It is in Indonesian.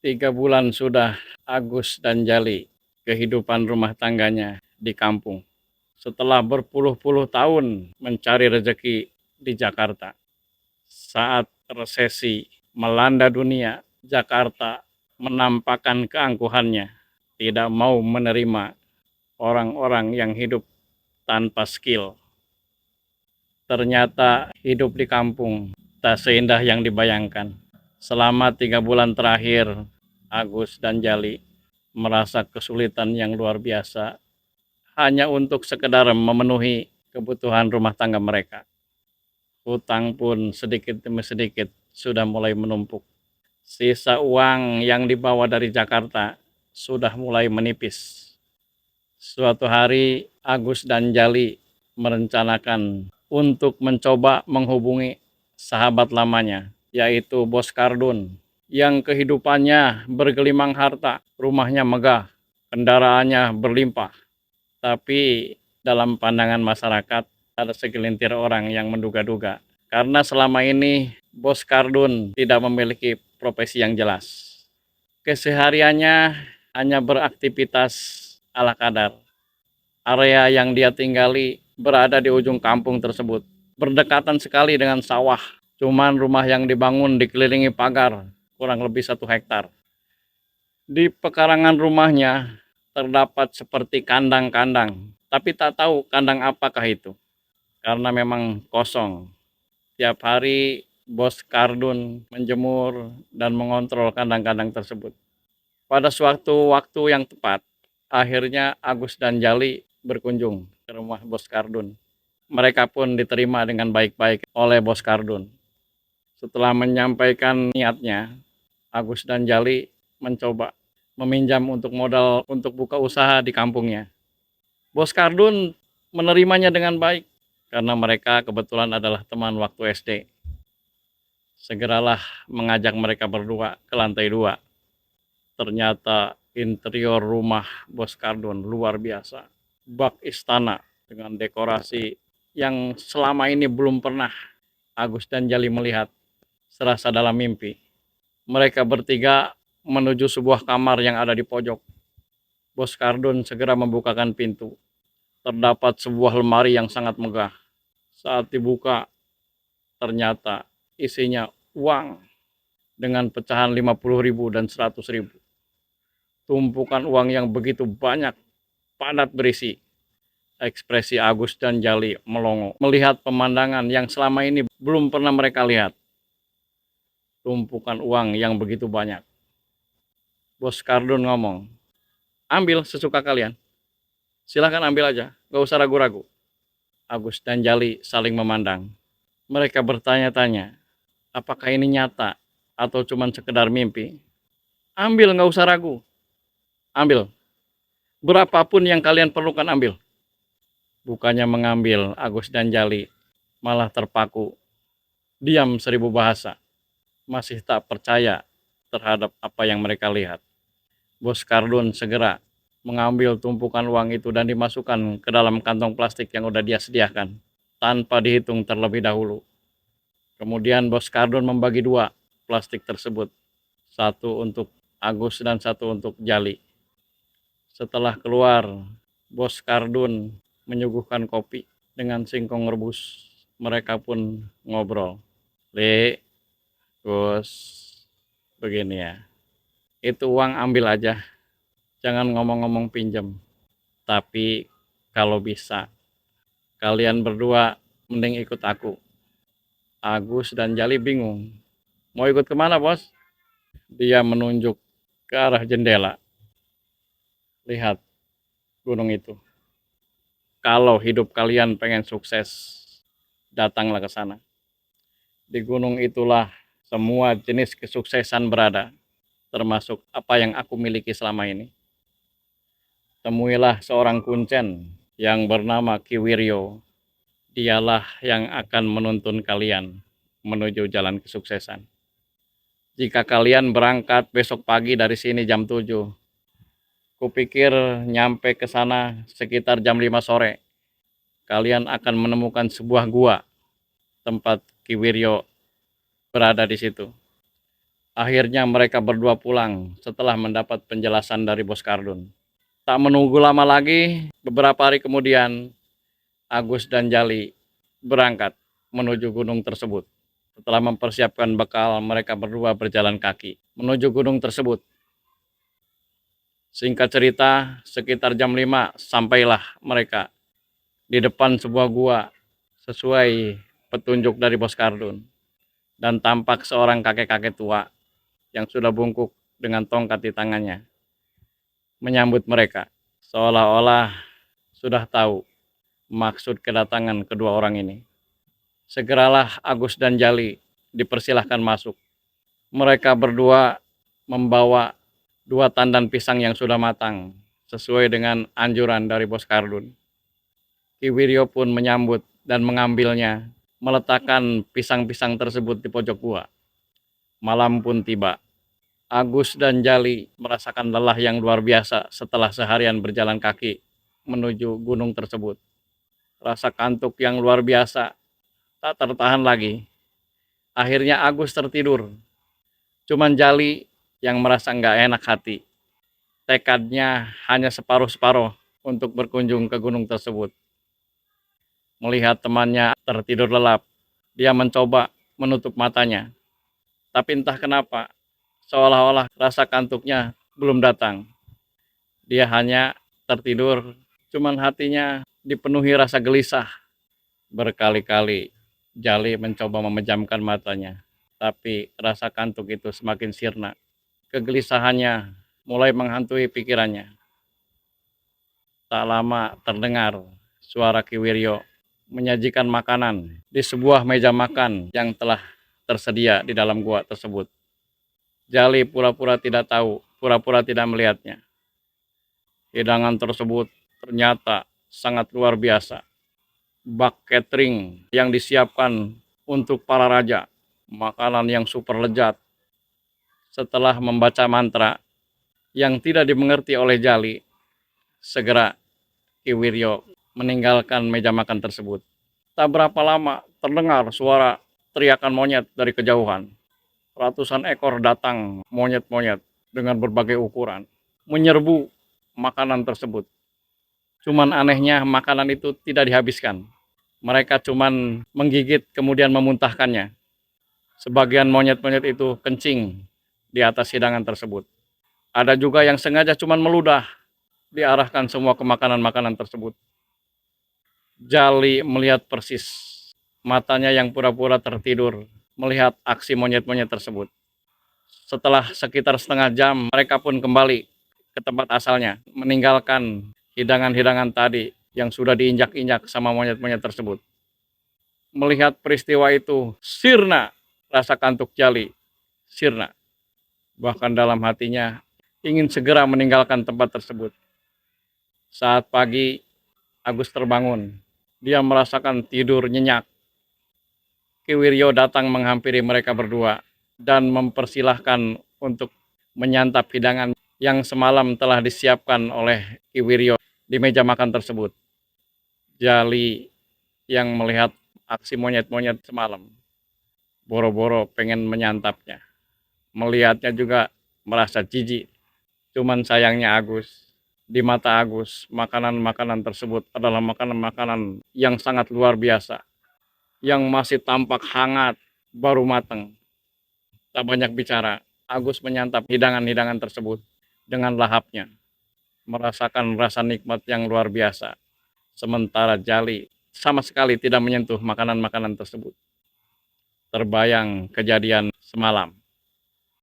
3 bulan sudah Agus dan Jali kehidupan rumah tangganya di kampung. Setelah berpuluh-puluh tahun mencari rezeki di Jakarta. Saat resesi melanda dunia, Jakarta menampakkan keangkuhannya, tidak mau menerima orang-orang yang hidup tanpa skill. Ternyata hidup di kampung tak seindah yang dibayangkan. Selama 3 bulan terakhir, Agus dan Jali merasa kesulitan yang luar biasa hanya untuk sekedar memenuhi kebutuhan rumah tangga mereka. Hutang pun sedikit demi sedikit sudah mulai menumpuk. Sisa uang yang dibawa dari Jakarta sudah mulai menipis. Suatu hari Agus dan Jali merencanakan untuk mencoba menghubungi sahabat lamanya, yaitu Bos Kardun, yang kehidupannya bergelimang harta, rumahnya megah, kendaraannya berlimpah. Tapi dalam pandangan masyarakat ada segelintir orang yang menduga-duga, karena selama ini Bos Kardun tidak memiliki profesi yang jelas. Kesehariannya hanya beraktivitas ala kadar. Area yang dia tinggali berada di ujung kampung tersebut, berdekatan sekali dengan sawah. Cuman rumah yang dibangun dikelilingi pagar, kurang lebih 1 hektar. Di pekarangan rumahnya terdapat seperti kandang-kandang, tapi tak tahu kandang apakah itu, karena memang kosong. Tiap hari Bos Kardun menjemur dan mengontrol kandang-kandang tersebut. Pada suatu waktu yang tepat, akhirnya Agus dan Jali berkunjung ke rumah Bos Kardun. Mereka pun diterima dengan baik-baik oleh Bos Kardun. Setelah menyampaikan niatnya, Agus dan Jali mencoba meminjam untuk modal untuk buka usaha di kampungnya. Bos Kardun menerimanya dengan baik karena mereka kebetulan adalah teman waktu SD. Segeralah mengajak mereka berdua ke lantai 2. Ternyata interior rumah Bos Kardun luar biasa. Bak istana dengan dekorasi yang selama ini belum pernah Agus dan Jali melihat, serasa dalam mimpi. Mereka bertiga menuju sebuah kamar yang ada di pojok. Bos Kardun segera membukakan pintu. Terdapat sebuah lemari yang sangat megah. Saat dibuka, ternyata isinya uang dengan pecahan 50.000 dan 100.000. Tumpukan uang yang begitu banyak, padat berisi. Ekspresi Agus dan Jali melongo melihat pemandangan yang selama ini belum pernah mereka lihat. Tumpukan uang yang begitu banyak. Bos Kardun ngomong, ambil sesuka kalian. Silahkan ambil aja, gak usah ragu-ragu. Agus dan Jali saling memandang. Mereka bertanya-tanya, apakah ini nyata atau cuma sekedar mimpi? Ambil, gak usah ragu. Ambil. Berapapun yang kalian perlukan ambil. Bukannya mengambil, Agus dan Jali malah terpaku. Diam 1000 bahasa. Masih tak percaya terhadap apa yang mereka lihat. Bos Kardun segera mengambil tumpukan uang itu dan dimasukkan ke dalam kantong plastik yang udah dia sediakan, tanpa dihitung terlebih dahulu. Kemudian Bos Kardun membagi 2 plastik tersebut. 1 untuk Agus dan 1 untuk Jali. Setelah keluar, Bos Kardun menyuguhkan kopi dengan singkong rebus. Mereka pun ngobrol. Le, Gus, begini ya. Itu uang ambil aja. Jangan ngomong-ngomong pinjam. Tapi kalau bisa, kalian berdua mending ikut aku. Agus dan Jali bingung. Mau ikut kemana, Bos? Dia menunjuk ke arah jendela. Lihat gunung itu. Kalau hidup kalian pengen sukses, datanglah ke sana. Di gunung itulah semua jenis kesuksesan berada, termasuk apa yang aku miliki selama ini. Temuilah seorang kuncen yang bernama Ki Wiryo. Dialah yang akan menuntun kalian menuju jalan kesuksesan. Jika kalian berangkat besok pagi dari sini jam 7, kupikir nyampe ke sana sekitar jam 5 sore. Kalian akan menemukan sebuah gua tempat Ki Wiryo berada di situ. Akhirnya mereka berdua pulang setelah mendapat penjelasan dari Bos Kardun. Tak menunggu lama lagi, beberapa hari kemudian, Agus dan Jali berangkat menuju gunung tersebut. Setelah mempersiapkan bekal, mereka berdua berjalan kaki menuju gunung tersebut. Singkat cerita, sekitar jam 5 sampailah mereka di depan sebuah gua sesuai petunjuk dari Bos Kardun. Dan tampak seorang kakek-kakek tua yang sudah bungkuk dengan tongkat di tangannya menyambut mereka, seolah-olah sudah tahu maksud kedatangan kedua orang ini. Segeralah Agus dan Jali dipersilahkan masuk. Mereka berdua membawa 2 tandan pisang yang sudah matang, sesuai dengan anjuran dari Bos Kardun. Ki Wiryo pun menyambut dan mengambilnya, meletakkan pisang-pisang tersebut di pojok gua. Malam pun tiba. Agus dan Jali merasakan lelah yang luar biasa setelah seharian berjalan kaki menuju gunung tersebut. Rasa kantuk yang luar biasa tak tertahan lagi. Akhirnya Agus tertidur. Cuman Jali yang merasa nggak enak hati. Tekadnya hanya separuh-separuh untuk berkunjung ke gunung tersebut. Melihat temannya tertidur lelap, dia mencoba menutup matanya. Tapi entah kenapa, seolah-olah rasa kantuknya belum datang. Dia hanya tertidur, cuman hatinya dipenuhi rasa gelisah. Berkali-kali Jali mencoba memejamkan matanya, tapi rasa kantuk itu semakin sirna. Kegelisahannya mulai menghantui pikirannya. Tak lama terdengar suara Ki Wiryo menyajikan makanan di sebuah meja makan yang telah tersedia di dalam gua tersebut. Jali pura-pura tidak tahu, pura-pura tidak melihatnya. Hidangan tersebut ternyata sangat luar biasa. Bak catering yang disiapkan untuk para raja, makanan yang super lezat. Setelah membaca mantra yang tidak dimengerti oleh Jali, segera Ki Wiryo meninggalkan meja makan tersebut. Tak berapa lama terdengar suara teriakan monyet dari kejauhan. Ratusan ekor datang monyet-monyet dengan berbagai ukuran, menyerbu makanan tersebut. Cuman anehnya makanan itu tidak dihabiskan. Mereka cuman menggigit kemudian memuntahkannya. Sebagian monyet-monyet itu kencing di atas hidangan tersebut. Ada juga yang sengaja cuman meludah, diarahkan semua ke makanan-makanan tersebut. Jali melihat persis, matanya yang pura-pura tertidur melihat aksi monyet-monyet tersebut. Setelah sekitar setengah jam, mereka pun kembali ke tempat asalnya, meninggalkan hidangan-hidangan tadi yang sudah diinjak-injak sama monyet-monyet tersebut. Melihat peristiwa itu, sirna rasa kantuk Jali, sirna. Bahkan dalam hatinya ingin segera meninggalkan tempat tersebut. Saat pagi, Agus terbangun. Dia merasakan tidur nyenyak. Ki Wiryo datang menghampiri mereka berdua dan mempersilahkan untuk menyantap hidangan yang semalam telah disiapkan oleh Ki Wiryo di meja makan tersebut. Jali yang melihat aksi monyet-monyet semalam, boro-boro pengen menyantapnya. Melihatnya juga merasa jijik. Cuman sayangnya Agus, di mata Agus, makanan-makanan tersebut adalah makanan-makanan yang sangat luar biasa, yang masih tampak hangat, baru matang. Tak banyak bicara, Agus menyantap hidangan-hidangan tersebut dengan lahapnya, merasakan rasa nikmat yang luar biasa. Sementara Jali sama sekali tidak menyentuh makanan-makanan tersebut. Terbayang kejadian semalam.